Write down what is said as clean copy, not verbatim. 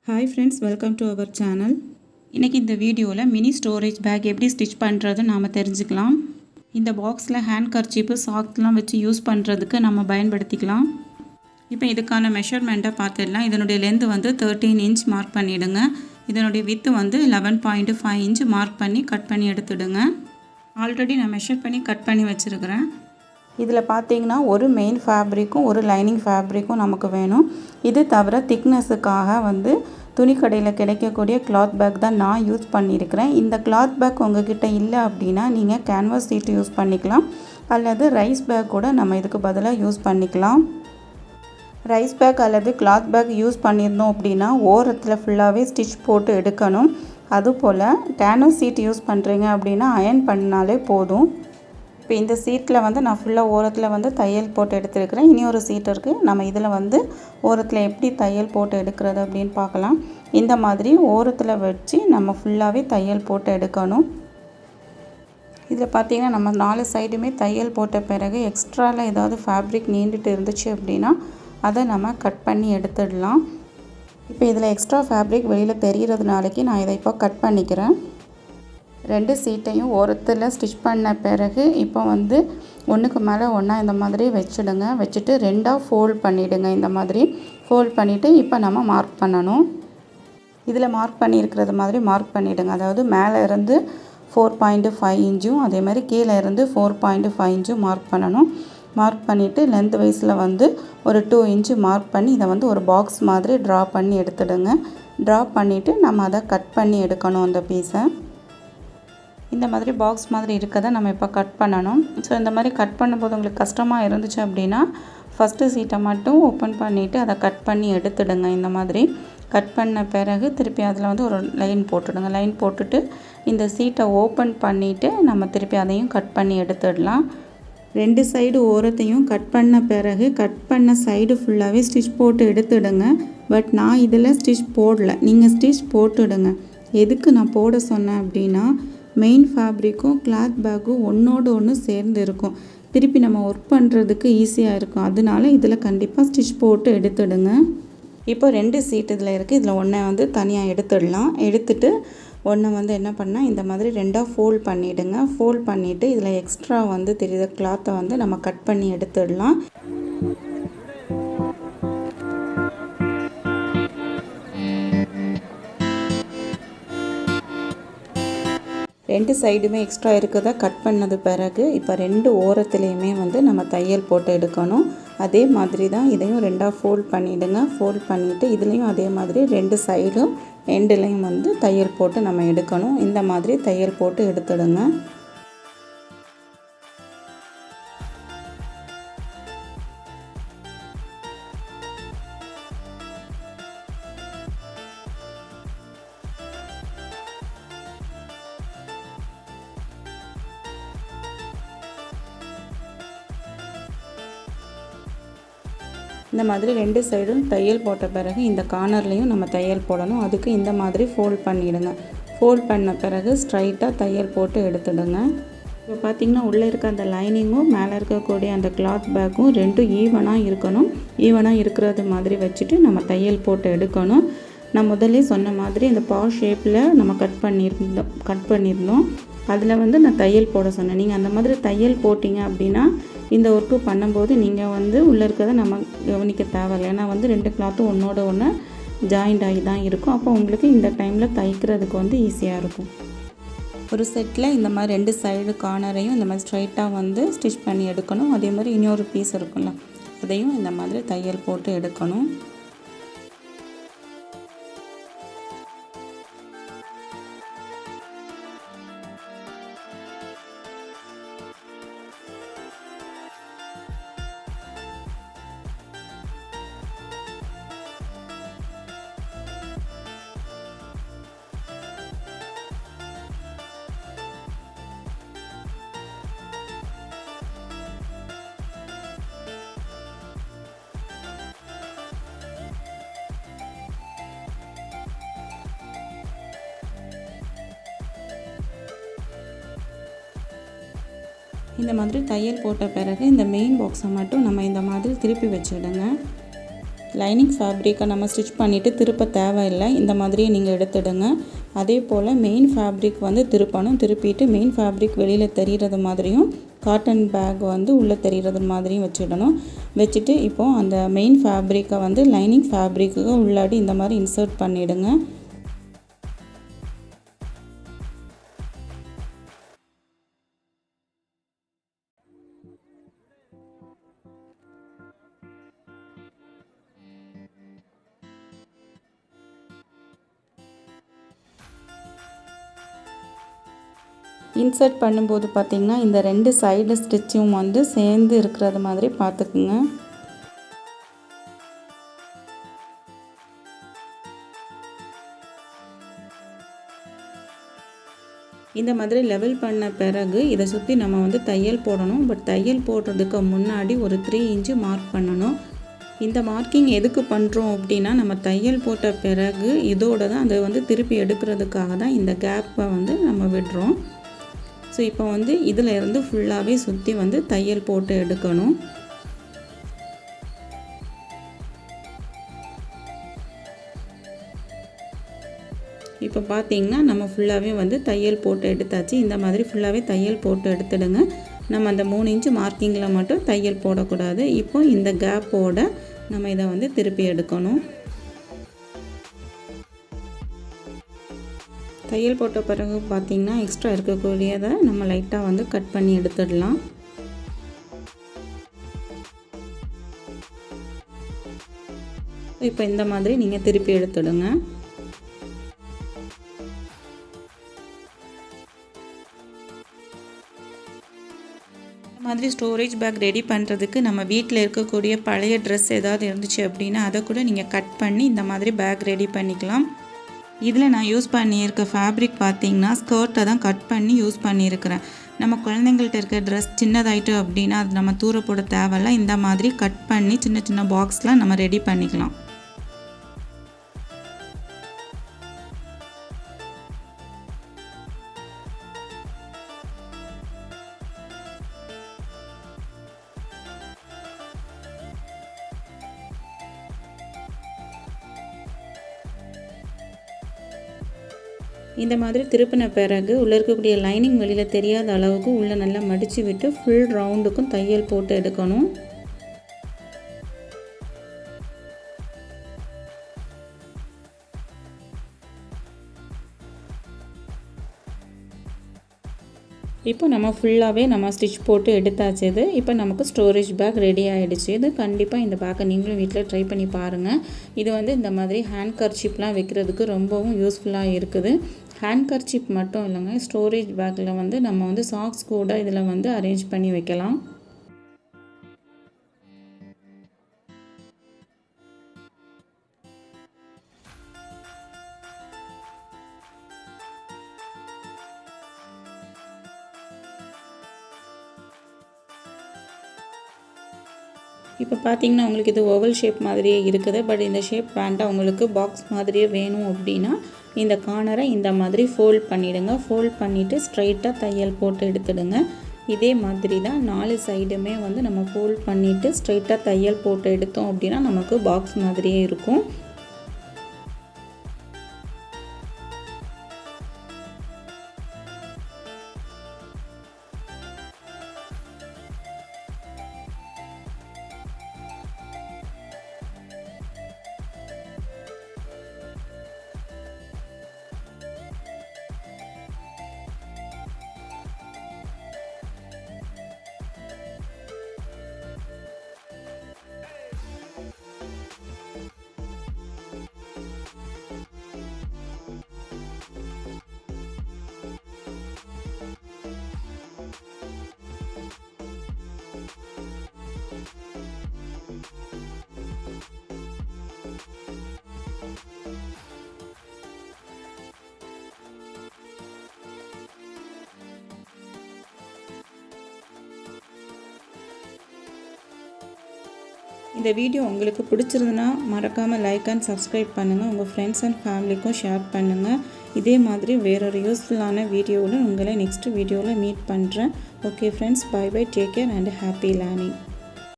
Hi friends, welcome to our channel. இன்றைக்கி இந்த வீடியோவில் மினி ஸ்டோரேஜ் பேக் எப்படி ஸ்டிச் பண்ணுறது நாம் தெரிஞ்சுக்கலாம். இந்த பாக்ஸில் ஹேண்ட் கர்ச்சீப்பு சாக்ஸ்லாம் வச்சு யூஸ் பண்ணுறதுக்கு நம்ம பயன்படுத்திக்கலாம். இப்போ இதுக்கான மெஷர்மெண்ட்டை பார்த்துடலாம். இதனுடைய லென்த் வந்து 13 இன்ச் மார்க் பண்ணிவிடுங்க. இதனுடைய வித்து வந்து 11.5 இன்ச் மார்க் பண்ணி கட் பண்ணி எடுத்துடுங்க. ஆல்ரெடி நான் மெஷர் பண்ணி கட் பண்ணி வச்சுருக்கிறேன். இதில் பார்த்தீங்கன்னா ஒரு மெயின் ஃபேப்ரிக்கும் ஒரு லைனிங் ஃபேப்ரிக்கும் நமக்கு வேணும். இது தவிர திக்னஸுக்காக வந்து துணிக்கடையில் கிடைக்கக்கூடிய கிளாத் பேக் தான் நான் யூஸ் பண்ணியிருக்கிறேன். இந்த கிளாத் பேக் உங்ககிட்ட இல்லை அப்படின்னா நீங்கள் கேன்வாஸ் சீட் யூஸ் பண்ணிக்கலாம், அல்லது ரைஸ் பேக் கூட நம்ம இதுக்கு பதிலாக யூஸ் பண்ணிக்கலாம். ரைஸ் பேக் அல்லது கிளாத் பேக் யூஸ் பண்ணியிருந்தோம் அப்படின்னா ஓரத்தில் ஃபுல்லாகவே ஸ்டிச் போட்டு எடுக்கணும். அதுபோல் கேன்வாஸ் சீட் யூஸ் பண்ணுறீங்க அப்படின்னா அயர்ன் பண்ணாலே போதும். இப்போ இந்த சீட்டில் வந்து நான் ஃபுல்லாக ஓரத்தில் வந்து தையல் போட்டு எடுத்துருக்கிறேன். இனி ஒரு சீட் இருக்குது. நம்ம இதில் வந்து ஓரத்தில் எப்படி தையல் போட்டு எடுக்கிறது அப்படின்னு பார்க்கலாம். இந்த மாதிரி ஓரத்தில் வச்சு நம்ம ஃபுல்லாகவே தையல் போட்டு எடுக்கணும். இதில் பார்த்திங்கன்னா நம்ம 4 சைடுமே தையல் போட்ட பிறகு எக்ஸ்ட்ராவில் ஏதாவது ஃபேப்ரிக் நீண்டுட்டு இருந்துச்சு அப்படின்னா அதை நம்ம கட் பண்ணி எடுத்துடலாம். இப்போ இதில் எக்ஸ்ட்ரா ஃபேப்ரிக் வெளியில் தெரிகிறதுனாலக்கு நான் இதை இப்போ கட் பண்ணிக்கிறேன். 2 சீட்டையும் ஓரத்தில் ஸ்டிச் பண்ண பிறகு இப்போ வந்து ஒன்றுக்கு மேலே ஒன்றா இந்த மாதிரி வச்சுடுங்க. வச்சுட்டு 2ஆக ஃபோல்ட் பண்ணிவிடுங்க. இந்த மாதிரி ஃபோல்ட் பண்ணிவிட்டு இப்போ நம்ம மார்க் பண்ணணும். இதில் மார்க் பண்ணியிருக்கிறது மாதிரி மார்க் பண்ணிவிடுங்க. அதாவது மேலே இருந்து 4.5 இன்ச்சும் அதே மாதிரி கீழே இருந்து 4.5 இன்ச்சும் மார்க் பண்ணணும். மார்க் பண்ணிவிட்டு லென்த் வைஸில் வந்து ஒரு 2 இன்ச்சு மார்க் பண்ணி இதை வந்து ஒரு பாக்ஸ் மாதிரி ட்ரா பண்ணி எடுத்துடுங்க. ட்ரா பண்ணிவிட்டு நம்ம அதை கட் பண்ணி எடுக்கணும். அந்த பீஸை இந்த மாதிரி பாக்ஸ் மாதிரி இருக்கதை நம்ம இப்போ கட் பண்ணணும். ஸோ இந்த மாதிரி கட் பண்ணும்போது உங்களுக்கு கஷ்டமாக இருந்துச்சு அப்படின்னா ஃபஸ்ட்டு சீட்டை மட்டும் ஓப்பன் பண்ணிவிட்டு அதை கட் பண்ணி எடுத்துடுங்க. இந்த மாதிரி கட் பண்ண பிறகு திருப்பி அதில் வந்து ஒரு லைன் போட்டுடுங்க. லைன் போட்டுட்டு இந்த சீட்டை ஓப்பன் பண்ணிவிட்டு நம்ம திருப்பி அதையும் கட் பண்ணி எடுத்துடலாம். 2 சைடு ஓரத்தையும் கட் பண்ண பிறகு கட் பண்ண சைடு ஃபுல்லாகவே ஸ்டிச் போட்டு எடுத்துடுங்க. பட் நான் இதில் ஸ்டிச் போடலை, நீங்கள் ஸ்டிச் போட்டுடுங்க. எதுக்கு நான் போட சொன்னேன் அப்படின்னா மெயின் ஃபேப்ரிக்கும் கிளாத் பேக்கும் ஒன்றோடு ஒன்று சேர்ந்து இருக்கும். திருப்பி நம்ம ஒர்க் பண்ணுறதுக்கு ஈஸியாக இருக்கும். அதனால இதில் கண்டிப்பாக ஸ்டிச் போட்டு எடுத்துடுங்க. இப்போ 2 சீட் இதில் இருக்குது. இதில் ஒன்றை வந்து தனியாக எடுத்துடலாம். எடுத்துட்டு ஒன்றை வந்து என்ன பண்ணால் இந்த மாதிரி 2ஆக ஃபோல்ட் பண்ணிவிடுங்க. ஃபோல்ட் பண்ணிவிட்டு இதில் எக்ஸ்ட்ரா வந்து தெரியுற கிளாத்தை வந்து நம்ம கட் பண்ணி எடுத்துடலாம். ரெண்டு சைடுமே எக்ஸ்ட்ரா இருக்கிறத கட் பண்ணது பிறகு இப்போ 2 ஓரத்துலேயுமே வந்து நம்ம தையல் போட்டு எடுக்கணும். அதே மாதிரி தான் இதையும் 2ஆக ஃபோல்ட் பண்ணிவிடுங்க. ஃபோல்ட் பண்ணிவிட்டு இதுலேயும் அதே மாதிரி 2 சைடும் எண்டுலேயும் வந்து தையல் போட்டு நம்ம எடுக்கணும். இந்த மாதிரி தையல் போட்டு எடுத்துடுங்க. இந்த மாதிரி 2 சைடும் தையல் போட்ட பிறகு இந்த கார்னர்லேயும் நம்ம தையல் போடணும். அதுக்கு இந்த மாதிரி ஃபோல்ட் பண்ணிவிடுங்க. ஃபோல்ட் பண்ண பிறகு ஸ்ட்ரைட்டாக தையல் போட்டு எடுத்துடுங்க. இப்போ பார்த்திங்கன்னா உள்ளே இருக்க அந்த லைனிங்கும் மேலே இருக்கக்கூடிய அந்த கிளாத் பேக்கும் 2 ஈவனாக இருக்கணும். ஈவனாக இருக்கிறது மாதிரி வச்சுட்டு நம்ம தையல் போட்டு எடுக்கணும். நான் முதல்ல சொன்ன மாதிரி இந்த ஷேப்பில் நம்ம கட் பண்ணியிருந்தோம். அதில் வந்து நான் தையல் போட சொன்னேன். நீங்கள் அந்த மாதிரி தையல் போட்டிங்க அப்படின்னா இந்த ஒர்க்கு பண்ணும்போது நீங்கள் வந்து உள்ளே இருக்கிறத நம்ம கவனிக்க தேவையில்லை. ஏன்னா வந்து 2 கிளாத்தும் ஒன்றோட ஒன்று ஜாயிண்ட் ஆகி தான் இருக்கும். அப்போ உங்களுக்கு இந்த டைமில் தைக்கிறதுக்கு வந்து ஈஸியாக இருக்கும். ஒரு செட்டில் இந்த மாதிரி 2 சைடு கார்னரையும் இந்த மாதிரி ஸ்ட்ரைட்டாக வந்து ஸ்டிச் பண்ணி எடுக்கணும். அதே மாதிரி இன்னொரு பீஸ் இருக்கும்ல, அதையும் இந்த மாதிரி தையல் போட்டு எடுக்கணும். இந்த மாதிரி தையல் போட்ட பிறகு இந்த மெயின் பாக்ஸை மட்டும் நம்ம இந்த மாதிரி திருப்பி வச்சுடுங்க. லைனிங் ஃபேப்ரிக்கை நம்ம ஸ்டிச் பண்ணிவிட்டு திருப்ப தேவையில்லை, இந்த மாதிரியே நீங்கள் எடுத்துடுங்க. அதே போல் மெயின் ஃபேப்ரிக் வந்து திருப்பணும். திருப்பிட்டு மெயின் ஃபேப்ரிக் வெளியில் தெரிகிறது மாதிரியும் காட்டன் பேக் வந்து உள்ளே தெரிகிறது மாதிரியும் வச்சிடணும். வச்சுட்டு இப்போது அந்த மெயின் ஃபேப்ரிக்கை வந்து லைனிங் ஃபேப்ரிக்கு உள்ளாடி இந்த மாதிரி இன்சர்ட் பண்ணிவிடுங்க. இன்சர்ட் பண்ணும்போது பார்த்திங்கன்னா இந்த 2 சைடு ஸ்டிச்சும் வந்து சேர்ந்து இருக்கிறது மாதிரி பார்த்துக்குங்க. இந்த மாதிரி லெவல் பண்ண பிறகு இதை சுற்றி நம்ம வந்து தையல் போடணும். பட் தையல் போடுறதுக்கு முன்னாடி ஒரு 3 இன்ச்சு மார்க் பண்ணணும். இந்த மார்க்கிங் எதுக்கு பண்ணுறோம் அப்படின்னா, நம்ம தையல் போட்ட பிறகு இதோட தான் அதை வந்து திருப்பி எடுக்கிறதுக்காக தான் இந்த கேப்பை வந்து நம்ம விடுறோம். ஸோ இப்போ வந்து இதில் இருந்து ஃபுல்லாகவே சுற்றி வந்து தையல் போட்டு எடுக்கணும். இப்போ பார்த்தீங்கன்னா நம்ம ஃபுல்லாகவே வந்து தையல் போட்டு எடுத்தாச்சு. இந்த மாதிரி ஃபுல்லாகவே தையல் போட்டு எடுத்துடுங்க. நம்ம அந்த 3 இன்ச்சு மார்க்கிங்கில் மட்டும் தையல் போடக்கூடாது. இப்போ இந்த கேப்போட நம்ம இதை வந்து திருப்பி எடுக்கணும். தையல் போட்ட பிறகு பார்த்திங்கன்னா எக்ஸ்ட்ரா இருக்கக்கூடியதை நம்ம லைட்டாக வந்து கட் பண்ணி எடுத்துடலாம். இப்போ இந்த மாதிரி நீங்கள் திருப்பி எடுத்துடுங்க. இந்த மாதிரி ஸ்டோரேஜ் பேக் ரெடி பண்ணுறதுக்கு நம்ம வீட்டில் இருக்கக்கூடிய பழைய ட்ரெஸ் ஏதாவது இருந்துச்சு அப்படின்னா அதை கூட நீங்கள் கட் பண்ணி இந்த மாதிரி பேக் ரெடி பண்ணிக்கலாம். இதில் நான் யூஸ் பண்ணியிருக்க ஃபேப்ரிக் பார்த்திங்கன்னா ஸ்கர்ட்டை தான் கட் பண்ணி யூஸ் பண்ணியிருக்கிறேன். நம்ம குழந்தைங்கள்ட்ட இருக்க ட்ரெஸ் சின்னதாயிட்டு அப்படின்னா அது நம்ம தூர போட தேவையில்ல. இந்த மாதிரி கட் பண்ணி சின்ன சின்ன பாக்ஸில் நம்ம ரெடி பண்ணிக்கலாம். இந்த மாதிரி திருப்பின பிறகு உள்ளே இருக்கக்கூடிய லைனிங் வெளியில் தெரியாத அளவுக்கு உள்ளே நல்லா மடித்து விட்டு ஃபுல் ரவுண்டுக்கும் தையல் போட்டு எடுக்கணும். இப்போ நம்ம ஃபுல்லாகவே நம்ம ஸ்டிச் போட்டு எடுத்தாச்சு. இது இப்போ நமக்கு ஸ்டோரேஜ் பேக் ரெடி ஆகிடுச்சு. இது கண்டிப்பாக இந்த பேக்கை நீங்களும் வீட்டில் ட்ரை பண்ணி பாருங்கள். இது வந்து இந்த மாதிரி ஹேண்ட் கர்ச்சீப்லாம் வைக்கிறதுக்கு ரொம்பவும் யூஸ்ஃபுல்லாக இருக்குது. ஹேண்ட் கர்ச்சீப் மட்டும் இல்லைங்க, ஸ்டோரேஜ் பேக்கில் வந்து நம்ம வந்து சாக்ஸ் கூட இதில் வந்து அரேஞ்ச் பண்ணி வைக்கலாம். இப்போ பார்த்தீங்கன்னா உங்களுக்கு இது ஓவல் ஷேப் மாதிரியே இருக்குது. பட் இந்த ஷேப் வேண்டாம், உங்களுக்கு பாக்ஸ் மாதிரியே வேணும் அப்படின்னா இந்த கார்னரை இந்த மாதிரி ஃபோல்ட் பண்ணிவிடுங்க. ஃபோல்ட் பண்ணிவிட்டு ஸ்ட்ரைட்டாக தையல் போட்டு எடுத்துடுங்க. இதே மாதிரி தான் 4 சைடுமே வந்து நம்ம ஃபோல்ட் பண்ணிவிட்டு ஸ்ட்ரைட்டாக தையல் போட்டு எடுத்தோம் அப்படின்னா நமக்கு பாக்ஸ் மாதிரியே இருக்கும். இந்த வீடியோ உங்களுக்கு பிடிச்சிருந்துன்னா மறக்காமல் லைக் அண்ட் சப்ஸ்கிரைப் பண்ணுங்கள். உங்கள் ஃப்ரெண்ட்ஸ் அண்ட் ஃபேமிலிக்கும் ஷேர் பண்ணுங்கள். இதே மாதிரி வேறொரு யூஸ்ஃபுல்லான வீடியோவில் உங்களை நெக்ஸ்ட் வீடியோவில் மீட் பண்ணுறேன். Okay friends, bye bye, take care and happy learning.